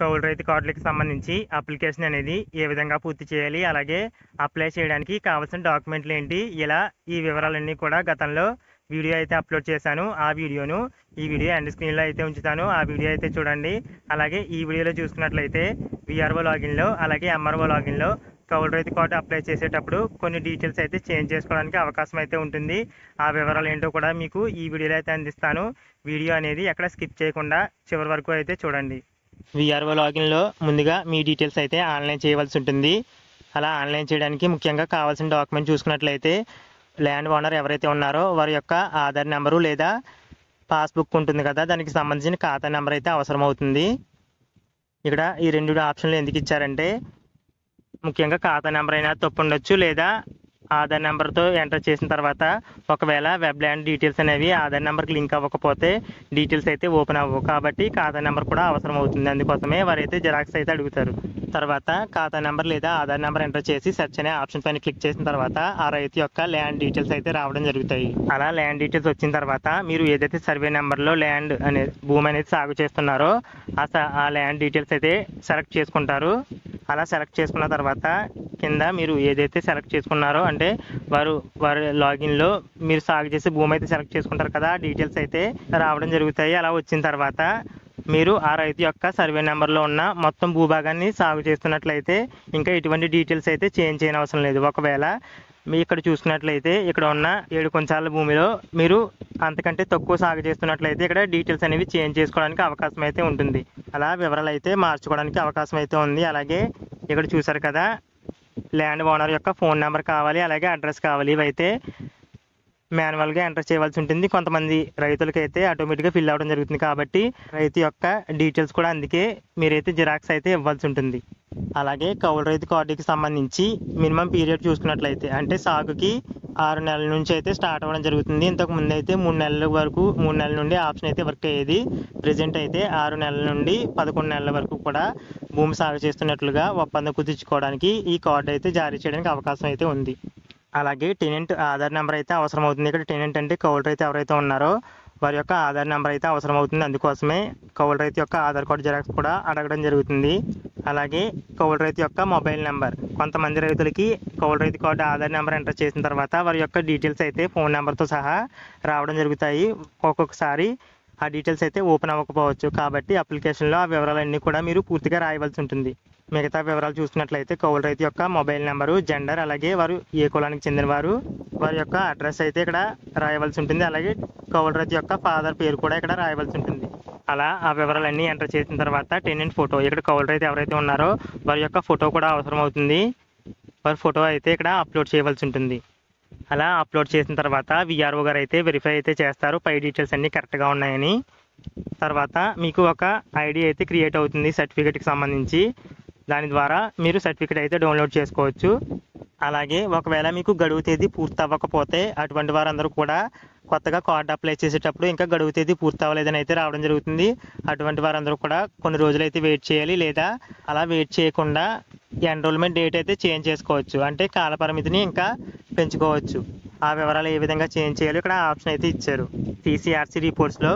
కౌలు రైతు కార్డులకు సంబంధించి అప్లికేషన్ అనేది ఏ విధంగా పూర్తి చేయాలి, అలాగే అప్లై చేయడానికి కావాల్సిన డాక్యుమెంట్లు ఏంటి, ఇలా ఈ వివరాలన్నీ కూడా గతంలో వీడియో అయితే అప్లోడ్ చేశాను. ఆ వీడియోను ఈ వీడియో ఎండ్ స్క్రీన్లో అయితే ఉంచుతాను. ఆ వీడియో అయితే చూడండి. అలాగే ఈ వీడియోలో చూసుకున్నట్లయితే విఆర్ఓ లాగిన్లో అలాగే ఎంఆర్ఓ లాగిన్లో కౌలు రైతు కార్డు అప్లై చేసేటప్పుడు కొన్ని డీటెయిల్స్ అయితే చేంజ్ చేసుకోవడానికి అవకాశం అయితే ఉంటుంది. ఆ వివరాలు ఏంటో కూడా మీకు ఈ వీడియోలో అయితే అందిస్తాను. వీడియో అనేది ఎక్కడ స్కిప్ చేయకుండా చివరి వరకు అయితే చూడండి. విఆర్ఓ లాగిన్లో ముందుగా మీ డీటెయిల్స్ అయితే ఆన్లైన్ చేయవలసి ఉంటుంది. అలా ఆన్లైన్ చేయడానికి ముఖ్యంగా కావాల్సిన డాక్యుమెంట్ చూసుకున్నట్లయితే ల్యాండ్ ఓనర్ ఎవరైతే ఉన్నారో వారి యొక్క ఆధార్ నెంబరు లేదా పాస్బుక్ ఉంటుంది కదా, దానికి సంబంధించిన ఖాతా నెంబర్ అయితే అవసరం అవుతుంది. ఇక్కడ ఈ రెండు ఆప్షన్లు ఎందుకు ఇచ్చారంటే ముఖ్యంగా ఖాతా నెంబర్ అయినా తప్పు ఉండొచ్చు, లేదా ఆధార్ నెంబర్తో ఎంటర్ చేసిన తర్వాత ఒకవేళ వెబ్ ల్యాండ్ డీటెయిల్స్ అనేవి ఆధార్ నెంబర్కి లింక్ అవ్వకపోతే డీటెయిల్స్ అయితే ఓపెన్ అవ్వవు. కాబట్టి ఖాతా నెంబర్ కూడా అవసరం అవుతుంది. అందుకోసమే వారైతే జిరాక్స్ అయితే అడుగుతారు. తర్వాత ఖాతా నెంబర్ లేదా ఆధార్ నెంబర్ ఎంటర్ చేసి సెర్చ్ అనే ఆప్షన్ పైన క్లిక్ చేసిన తర్వాత ఆ రైతు యొక్క ల్యాండ్ డీటెయిల్స్ అయితే రావడం జరుగుతాయి. అలా ల్యాండ్ డీటెయిల్స్ వచ్చిన తర్వాత మీరు ఏదైతే సర్వే నెంబర్లో ల్యాండ్ అనేది భూమి అనేది సాగు చేస్తున్నారో ఆ ల్యాండ్ డీటెయిల్స్ అయితే సెలెక్ట్ చేసుకుంటారు. అలా సెలెక్ట్ చేసుకున్న తర్వాత కింద మీరు ఏదైతే సెలెక్ట్ చేసుకున్నారో అంటే వారి లాగిన్లో మీరు సాగు చేసే భూమి అయితే సెలెక్ట్ చేసుకుంటారు కదా, ఆ డీటెయిల్స్ అయితే రావడం జరుగుతాయి. అలా వచ్చిన తర్వాత మీరు ఆ రైతు యొక్క సర్వే నెంబర్లో ఉన్న మొత్తం భూభాగాన్ని సాగు చేస్తున్నట్లయితే ఇంకా ఎటువంటి డీటెయిల్స్ అయితే చేంజ్ చేయని అవసరం లేదు. ఒకవేళ మీ ఇక్కడ చూసుకున్నట్లయితే ఇక్కడ ఉన్న 7 కొంచాల భూమిలో మీరు అంతకంటే తక్కువ సాగు చేస్తున్నట్లయితే ఇక్కడ డీటెయిల్స్ అనేవి చేంజ్ చేసుకోవడానికి అవకాశం అయితే ఉంటుంది. అలా వివరాలు అయితే మార్చుకోవడానికి అవకాశం అయితే ఉంది. అలాగే ఇక్కడ చూసారు కదా, ల్యాండ్ ఓనర్ యొక్క ఫోన్ నెంబర్ కావాలి, అలాగే అడ్రస్ కావాలి. ఇవైతే మాన్యువల్గా ఎంటర్ చేయవలసి ఉంటుంది. కొంతమంది రైతులకైతే ఆటోమేటిక్గా ఫిల్ అవ్వడం జరుగుతుంది. కాబట్టి రైతు యొక్క డీటెయిల్స్ కూడా అందుకే మీరైతే జిరాక్స్ అయితే ఇవ్వాల్సి ఉంటుంది. అలాగే కౌలు రైతు కార్డుకి సంబంధించి మినిమం పీరియడ్ చూసుకున్నట్లయితే అంటే సాగుకి 6 నెలల నుంచి అయితే స్టార్ట్ అవ్వడం జరుగుతుంది. ఇంతకు ముందు అయితే 3 నెలల వరకు 3 నెలల నుండి ఆప్షన్ అయితే వర్క్ అయ్యేది. ప్రజెంట్ అయితే 6 నెలల నుండి 11 నెలల వరకు కూడా భూమి సాగు చేస్తున్నట్లుగా ఒప్పందం కుదుర్చుకోవడానికి ఈ కార్డు అయితే జారీ చేయడానికి అవకాశం అయితే ఉంది. అలాగే టెనెంట్ ఆధార్ నెంబర్ అయితే అవసరం అవుతుంది. ఇక్కడ టెనెంట్ అంటే కౌలు రైతు ఎవరైతే ఉన్నారో వారి యొక్క ఆధార్ నెంబర్ అయితే అవసరం అవుతుంది. అందుకోసమే కౌలు రైతు యొక్క ఆధార్ కార్డు జిరాక్స్ కూడా అడగడం జరుగుతుంది. అలాగే కౌలు రైతు యొక్క మొబైల్ నెంబర్, కొంతమంది రైతులకి కౌలు రైతు కార్డు ఆధార్ నెంబర్ ఎంటర్ చేసిన తర్వాత వారి యొక్క డీటెయిల్స్ అయితే ఫోన్ నెంబర్తో సహా రావడం జరుగుతాయి. ఒక్కొక్కసారి ఆ డీటెయిల్స్ అయితే ఓపెన్ అవ్వకపోవచ్చు. కాబట్టి అప్లికేషన్లో ఆ వివరాలన్నీ కూడా మీరు పూర్తిగా రాయవలసి ఉంటుంది. మిగతా వివరాలు చూసినట్లయితే కౌలు రైతు యొక్క మొబైల్ నెంబరు, జెండర్, అలాగే వారు ఏ కులానికి చెందినవారు, వారి యొక్క అడ్రస్ అయితే ఇక్కడ రాయవలసి ఉంటుంది. అలాగే కౌలు రైతు యొక్క ఫాదర్ పేరు కూడా ఇక్కడ రాయవలసి ఉంటుంది. అలా ఆ వివరాలన్నీ ఎంటర్ చేసిన తర్వాత టెనెంట్ ఫోటో, ఇక్కడ కౌలు రైతు ఎవరైతే ఉన్నారో వారి యొక్క ఫోటో కూడా అవసరం అవుతుంది. వారి ఫోటో అయితే ఇక్కడ అప్లోడ్ చేయవలసి ఉంటుంది. అలా అప్లోడ్ చేసిన తర్వాత విఆర్ఓ గారు అయితే వెరిఫై అయితే చేస్తారు పై డీటెయిల్స్ అన్నీ కరెక్ట్గా ఉన్నాయని. తర్వాత మీకు ఒక ఐడి అయితే క్రియేట్ అవుతుంది సర్టిఫికేట్కి సంబంధించి. దాని ద్వారా మీరు సర్టిఫికేట్ అయితే డౌన్లోడ్ చేసుకోవచ్చు. అలాగే ఒకవేళ మీకు గడువు తేదీ పూర్తి అవ్వకపోతే అటువంటి వారందరూ కూడా కొత్తగా కార్డు అప్లై చేసేటప్పుడు ఇంకా గడువు తేదీ పూర్తి అవ్వలేదని అయితే రావడం జరుగుతుంది. అటువంటి వారందరూ కూడా కొన్ని రోజులు అయితే వెయిట్ చేయాలి, లేదా అలా వెయిట్ చేయకుండా ఎన్రోల్మెంట్ డేట్ అయితే చేంజ్ చేసుకోవచ్చు. అంటే కాలపరిమితిని ఇంకా పెంచుకోవచ్చు. ఆ వివరాలు ఏ విధంగా చేంజ్ చేయాలో ఇక్కడ ఆప్షన్ అయితే ఇచ్చారు. టీసీఆర్సీ రిపోర్ట్స్లో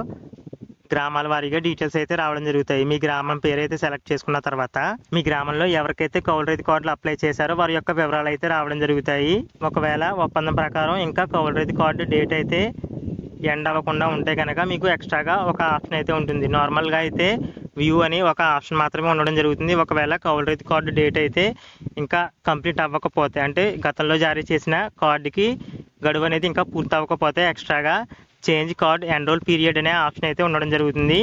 గ్రామాల వారీగా డీటెయిల్స్ అయితే రావడం జరుగుతాయి. మీ గ్రామం పేరు అయితే సెలెక్ట్ చేసుకున్న తర్వాత మీ గ్రామంలో ఎవరికైతే కౌలు రైతు కార్డులు అప్లై చేశారో వారి యొక్క వివరాలు అయితే రావడం జరుగుతాయి. ఒకవేళ ఒప్పందం ప్రకారం ఇంకా కౌలు రైతు కార్డు డేట్ అయితే ఎండ్ అవ్వకుండా ఉంటే కనుక మీకు ఎక్స్ట్రాగా ఒక ఆప్షన్ అయితే ఉంటుంది. నార్మల్గా అయితే వ్యూ అని ఒక ఆప్షన్ మాత్రమే ఉండడం జరుగుతుంది. ఒకవేళ కౌలు రైతు కార్డు డేట్ అయితే ఇంకా కంప్లీట్ అవ్వకపోతే అంటే గతంలో జారీ చేసిన కార్డుకి గడువు అనేది ఇంకా పూర్తి అవ్వకపోతే ఎక్స్ట్రాగా చేంజ్ కార్డ్ ఎన్రోల్ పీరియడ్ అనే ఆప్షన్ అయితే ఉండడం జరుగుతుంది.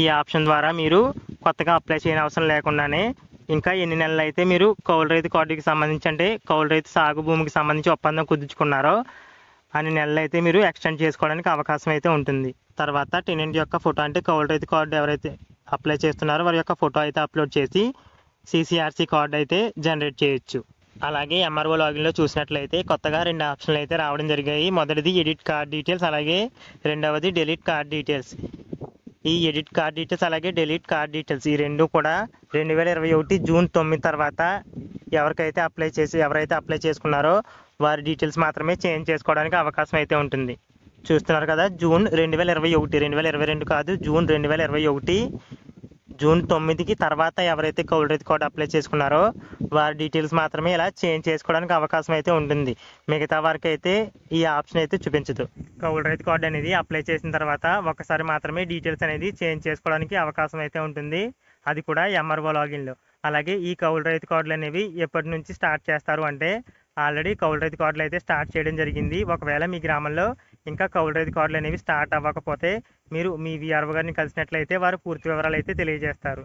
ఈ ఆప్షన్ ద్వారా మీరు కొత్తగా అప్లై చేయని అవసరం లేకుండానే ఇంకా ఎన్ని నెలలు అయితే మీరు కౌలు రైతు కార్డుకి సంబంధించి అంటే కౌలు రైతు సాగు భూమికి సంబంధించి ఒప్పందం కుదుర్చుకున్నారో అన్ని నెలలు అయితే మీరు ఎక్స్టెండ్ చేసుకోవడానికి అవకాశం అయితే ఉంటుంది. తర్వాత టెనెంట్ యొక్క ఫోటో అంటే కౌలు రైతు కార్డు ఎవరైతే అప్లై చేస్తున్నారో వారి యొక్క ఫోటో అయితే అప్లోడ్ చేసి సిసిఆర్సీ కార్డు అయితే జనరేట్ చేయొచ్చు. అలాగే ఎంఆర్ఓ లాగిన్లో చూసినట్లయితే కొత్తగా 2 ఆప్షన్లు అయితే రావడం జరిగాయి. మొదటిది ఎడిట్ కార్డ్ డీటెయిల్స్, అలాగే రెండవది డెలీట్ కార్డ్ డీటెయిల్స్. ఈ ఎడిట్ కార్డ్ డీటెయిల్స్ అలాగే డెలీట్ కార్డ్ డీటెయిల్స్ ఈ రెండు కూడా 2021 జూన్ 9 తర్వాత ఎవరైతే అప్లై చేసుకున్నారో వారి డీటెయిల్స్ మాత్రమే చేంజ్ చేసుకోవడానికి అవకాశం అయితే ఉంటుంది. చూస్తున్నారు కదా, జూన్ 2021, 2022 కాదు, జూన్ 2021 జూన్ 9కి తర్వాత ఎవరైతే కౌలు రైతు కార్డు అప్లై చేసుకున్నారో వారి డీటెయిల్స్ మాత్రమే ఇలా చేంజ్ చేసుకోవడానికి అవకాశం అయితే ఉంటుంది. మిగతా వారికి అయితే ఈ ఆప్షన్ అయితే చూపించదు. కౌలు రైతు కార్డు అనేది అప్లై చేసిన తర్వాత ఒకసారి మాత్రమే డీటెయిల్స్ అనేది చేంజ్ చేసుకోవడానికి అవకాశం అయితే ఉంటుంది, అది కూడా ఎంఆర్ఓ లాగిన్లో. అలాగే ఈ కౌలు రైతు కార్డులు అనేవి ఎప్పటి నుంచి స్టార్ట్ చేస్తారు అంటే ఆల్రెడీ కౌలు రైతు కార్డులు అయితే స్టార్ట్ చేయడం జరిగింది. ఒకవేళ మీ గ్రామంలో ఇంకా కౌలు రైతు కార్డులు అనేవి స్టార్ట్ అవ్వకపోతే మీరు మీ విఆర్ఓ గారిని కలిసినట్లయితే వారు పూర్తి వివరాలు అయితే తెలియజేస్తారు.